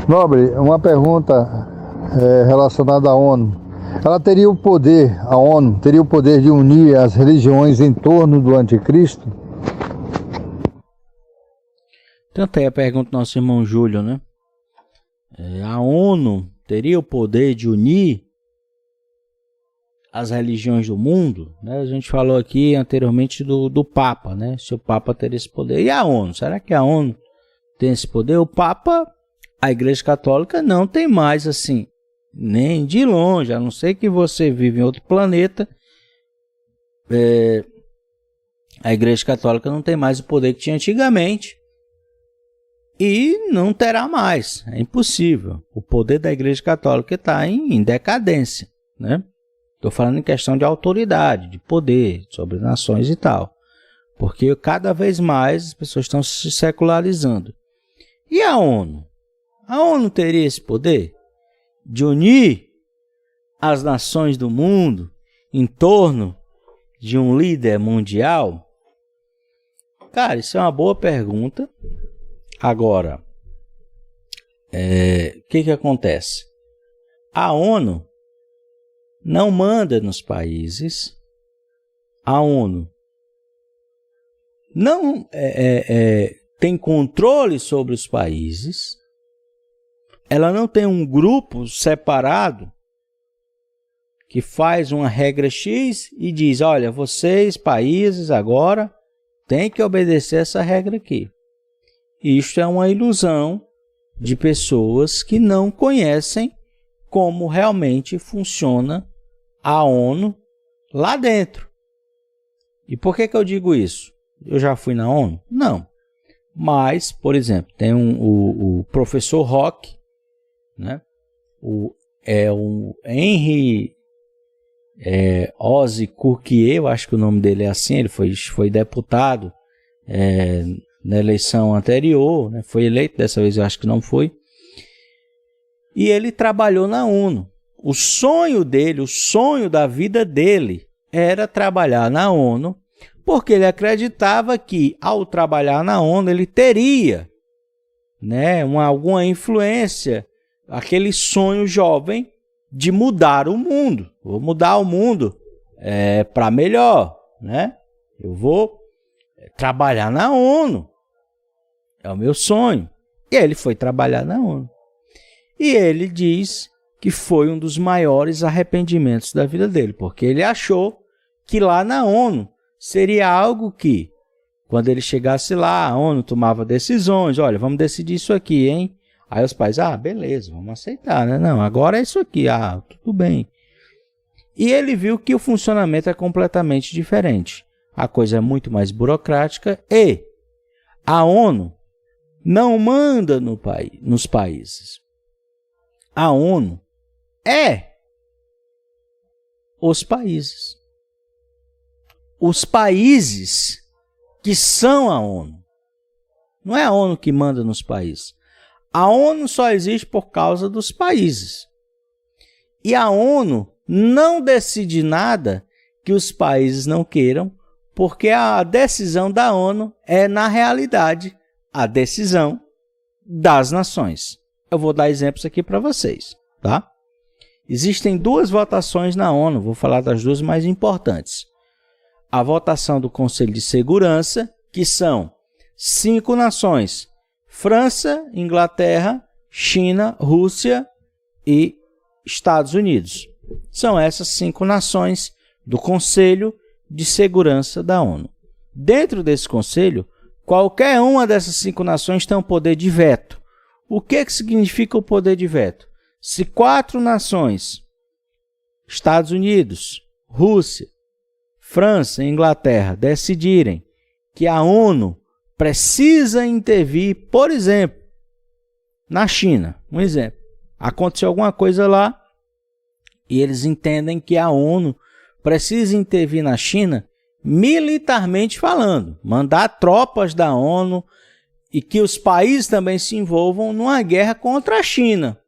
Nobre, uma pergunta relacionada à ONU. Ela teria o poder, a ONU, teria o poder de unir as religiões em torno do anticristo? Tanto aí a pergunta do nosso irmão Júlio, né? A ONU teria o poder de unir as religiões do mundo, né? A gente falou aqui anteriormente do Papa, né? Se o Papa teria esse poder. E a ONU? Será que a ONU tem esse poder? O Papa, a Igreja Católica não tem mais assim, nem de longe, a não ser que você vive em outro planeta. A Igreja Católica não tem mais o poder que tinha antigamente. E não terá mais, é impossível. O poder da Igreja Católica está em decadência, né? Estou falando em questão de autoridade, de poder sobre nações e tal. Porque cada vez mais as pessoas estão se secularizando. E a ONU? A ONU teria esse poder de unir as nações do mundo em torno de um líder mundial? Cara, isso é uma boa pergunta. Agora, o que acontece? A ONU não manda nos países, a ONU não tem controle sobre os países, ela não tem um grupo separado que faz uma regra X e diz, olha, vocês, países, agora têm que obedecer essa regra aqui. Isto é uma ilusão de pessoas que não conhecem como realmente funciona a ONU lá dentro. E por que eu digo isso? Eu já fui na ONU? Não. Mas, por exemplo, tem o professor Rock, né? O Henry Ozzy Courquier, eu acho que o nome dele é assim, ele foi deputado na eleição anterior, né? Foi eleito, dessa vez eu acho que não foi. E ele trabalhou na ONU. O sonho dele, o sonho da vida dele era trabalhar na ONU, porque ele acreditava que ao trabalhar na ONU ele teria, né, alguma influência, aquele sonho jovem de mudar o mundo. Vou mudar o mundo para melhor, né? Eu vou trabalhar na ONU. É o meu sonho. E ele foi trabalhar na ONU. E ele diz que foi um dos maiores arrependimentos da vida dele, porque ele achou que lá na ONU seria algo que, quando ele chegasse lá, a ONU tomava decisões, olha, vamos decidir isso aqui, hein? Aí os pais, beleza, vamos aceitar, né? Não, agora é isso aqui, tudo bem. E ele viu que o funcionamento é completamente diferente. A coisa é muito mais burocrática e a ONU não manda nos países. A ONU é os países. Os países que são a ONU. Não é a ONU que manda nos países. A ONU só existe por causa dos países. E a ONU não decide nada que os países não queiram, porque a decisão da ONU é, na realidade, a decisão das nações. Eu vou dar exemplos aqui para vocês, tá? Existem duas votações na ONU, vou falar das duas mais importantes. A votação do Conselho de Segurança, que são 5 nações: França, Inglaterra, China, Rússia e Estados Unidos. São essas 5 nações do Conselho de Segurança da ONU. Dentro desse conselho, qualquer uma dessas 5 nações tem um poder de veto. O que significa o poder de veto? Se 4 nações, Estados Unidos, Rússia, França e Inglaterra, decidirem que a ONU precisa intervir, por exemplo, na China, um exemplo, aconteceu alguma coisa lá e eles entendem que a ONU precisa intervir na China militarmente falando, mandar tropas da ONU e que os países também se envolvam numa guerra contra a China.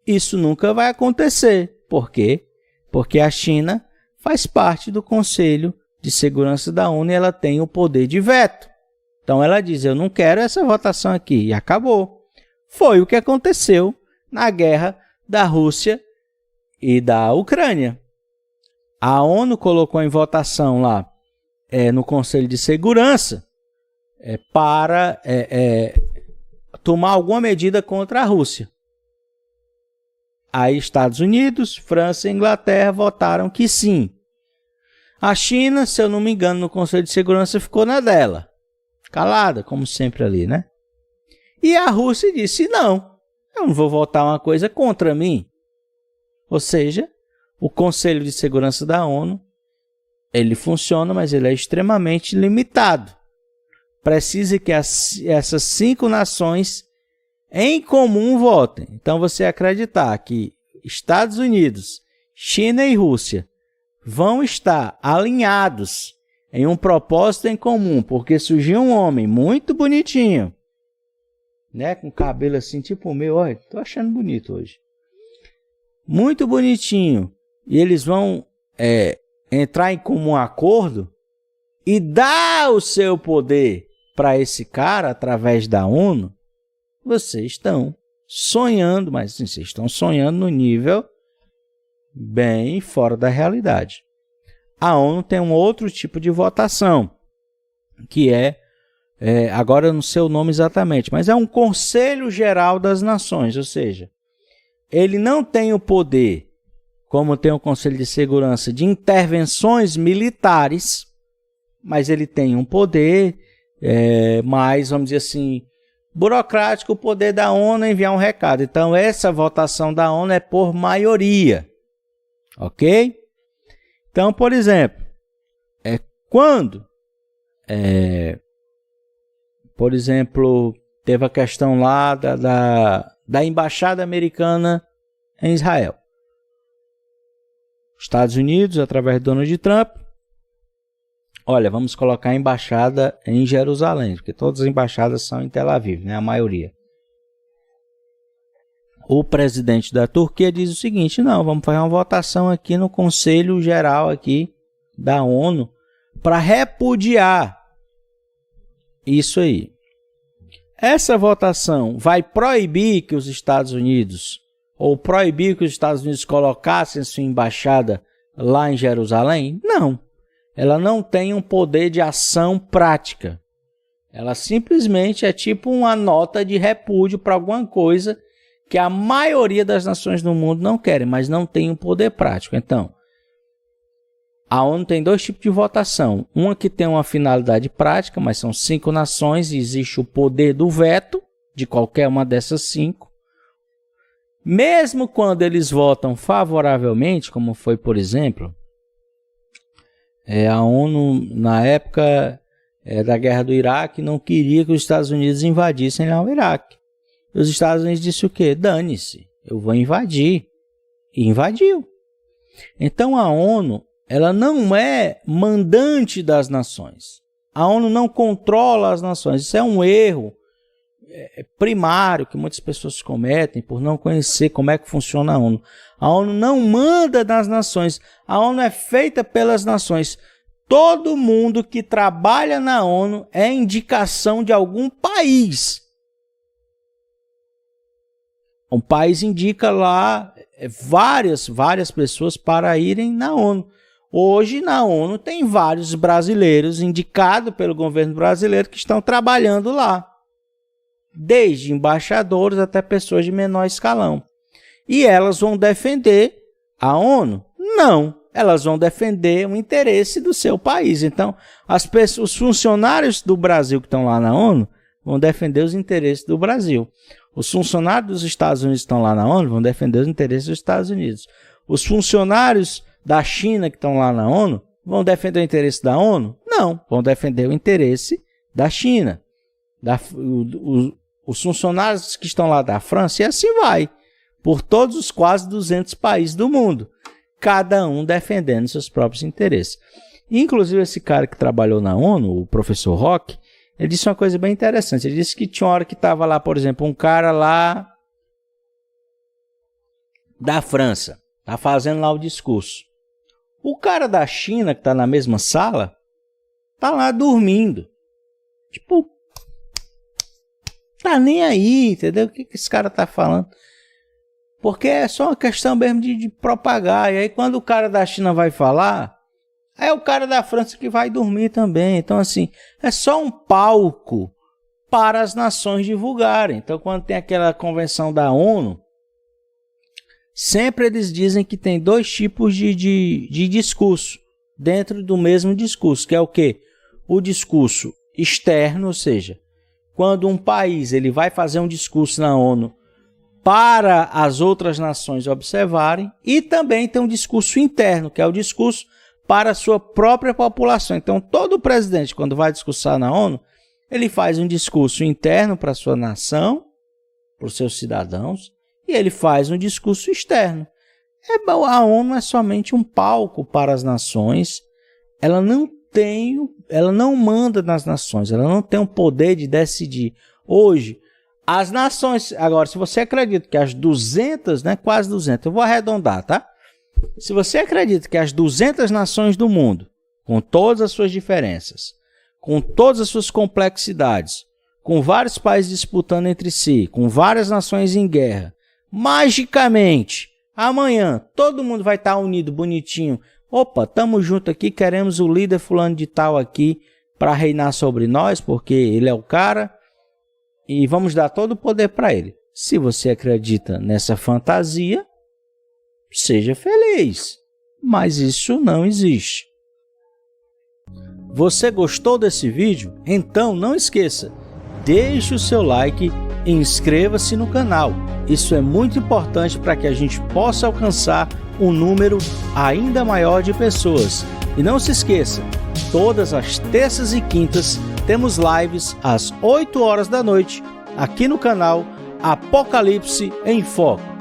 Isso nunca vai acontecer. Por quê? Porque a China faz parte do Conselho de Segurança da ONU e ela tem o poder de veto. Então ela diz, eu não quero essa votação aqui, e acabou. Foi o que aconteceu na guerra da Rússia e da Ucrânia. A ONU colocou em votação lá no Conselho de Segurança para tomar alguma medida contra a Rússia. Aí Estados Unidos, França e Inglaterra votaram que sim. A China, se eu não me engano, no Conselho de Segurança ficou na dela. Calada, como sempre ali, né? E a Rússia disse, não, eu não vou votar uma coisa contra mim. Ou seja, o Conselho de Segurança da ONU, ele funciona, mas ele é extremamente limitado. Precisa que essas 5 nações em comum votem. Então, você acreditar que Estados Unidos, China e Rússia vão estar alinhados em um propósito em comum, porque surgiu um homem muito bonitinho, né, com cabelo assim, tipo o meu, olha, tô achando bonito hoje. Muito bonitinho. E eles vão entrar em comum acordo e dar o seu poder para esse cara através da ONU. Vocês estão sonhando, mas sim, vocês estão sonhando no nível bem fora da realidade. A ONU tem um outro tipo de votação, que agora eu não sei o nome exatamente, mas é um Conselho Geral das Nações, ou seja, ele não tem o poder, como tem o Conselho de Segurança, de intervenções militares, mas ele tem um poder mais, vamos dizer assim, burocrático. O poder da ONU é enviar um recado. Então, essa votação da ONU é por maioria. Ok? Então, por exemplo, quando, por exemplo, teve a questão lá da embaixada americana em Israel. Estados Unidos, através do Donald Trump, olha, vamos colocar a embaixada em Jerusalém, porque todas as embaixadas são em Tel Aviv, né? A maioria. O presidente da Turquia diz o seguinte, não, vamos fazer uma votação aqui no Conselho Geral aqui da ONU para repudiar isso aí. Essa votação vai proibir que os Estados Unidos, ou proibir que os Estados Unidos colocassem sua embaixada lá em Jerusalém? Não. Ela não tem um poder de ação prática. Ela simplesmente é tipo uma nota de repúdio para alguma coisa que a maioria das nações do mundo não querem, mas não tem um poder prático. Então, a ONU tem 2 tipos de votação. Uma que tem uma finalidade prática, mas são 5 nações e existe o poder do veto de qualquer uma dessas 5. Mesmo quando eles votam favoravelmente, como foi, por exemplo, a ONU, na época da guerra do Iraque, não queria que os Estados Unidos invadissem lá o Iraque. E os Estados Unidos disseram o quê? Dane-se, eu vou invadir. E invadiu. Então a ONU, ela não é mandante das nações. A ONU não controla as nações. Isso é um erro primário que muitas pessoas cometem por não conhecer como é que funciona a ONU. A ONU não manda nas nações. A ONU é feita pelas nações. Todo mundo que trabalha na ONU é indicação de algum país. Um país indica lá várias pessoas para irem na ONU. Hoje na ONU tem vários brasileiros indicados pelo governo brasileiro que estão trabalhando lá. Desde embaixadores até pessoas de menor escalão. E elas vão defender a ONU? Não. Elas vão defender o interesse do seu país. Então, os funcionários do Brasil que estão lá na ONU vão defender os interesses do Brasil. Os funcionários dos Estados Unidos que estão lá na ONU vão defender os interesses dos Estados Unidos. Os funcionários da China que estão lá na ONU vão defender o interesse da ONU? Não. Vão defender o interesse da China. Os funcionários que estão lá da França, e assim vai, por todos os quase 200 países do mundo, cada um defendendo seus próprios interesses. Inclusive esse cara que trabalhou na ONU, o professor Roque, ele disse uma coisa bem interessante. Ele disse que tinha uma hora que estava lá, por exemplo, um cara lá da França, está fazendo lá o discurso. O cara da China, que está na mesma sala, está lá dormindo. Tipo, Tá nem aí, entendeu? O que esse cara tá falando? Porque é só uma questão mesmo de propagar. E aí quando o cara da China vai falar, é o cara da França que vai dormir também. Então assim, é só um palco para as nações divulgarem. Então quando tem aquela convenção da ONU, sempre eles dizem que tem 2 tipos de discurso dentro do mesmo discurso, que é o quê? O discurso externo, ou seja, quando um país ele vai fazer um discurso na ONU para as outras nações observarem, e também tem um discurso interno, que é o discurso para a sua própria população. Então, todo presidente, quando vai discursar na ONU, ele faz um discurso interno para a sua nação, para os seus cidadãos, e ele faz um discurso externo. A ONU é somente um palco para as nações, ela não manda nas nações, ela não tem o poder de decidir. Hoje, as nações, agora, se você acredita que as 200, né, quase 200, eu vou arredondar, tá? Se você acredita que as 200 nações do mundo, com todas as suas diferenças, com todas as suas complexidades, com vários países disputando entre si, com várias nações em guerra, magicamente, amanhã, todo mundo vai estar unido, bonitinho. Opa, estamos juntos aqui, queremos o líder fulano de tal aqui para reinar sobre nós, porque ele é o cara, e vamos dar todo o poder para ele. Se você acredita nessa fantasia, seja feliz, mas isso não existe. Você gostou desse vídeo? Então não esqueça, deixe o seu like e inscreva-se no canal. Isso é muito importante para que a gente possa alcançar um número ainda maior de pessoas. E não se esqueça, todas as terças e quintas temos lives às 8 horas da noite aqui no canal Apocalipse em Foco.